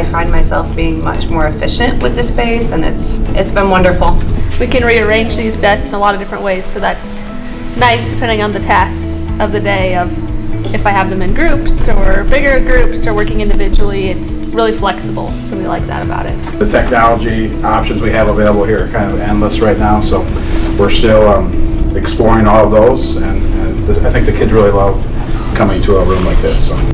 I find myself being much more efficient with the space, and it's been wonderful. We can rearrange these desks in a lot of different ways, so that's nice depending on the tasks of the day, of if I have them in groups or bigger groups or working individually. It's really flexible, so we like that about it. The technology options we have available here are kind of endless right now, so we're still exploring all of those, and I think the kids really love coming to a room like this. So.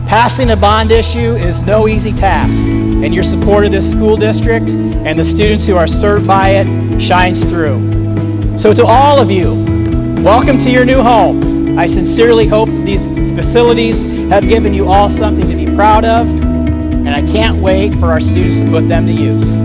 Passing a bond issue is no easy task, and your support of this school district and the students who are served by it shines through. So to all of you, welcome to your new home. I sincerely hope these facilities have given you all something to be proud of, and I can't wait for our students to put them to use.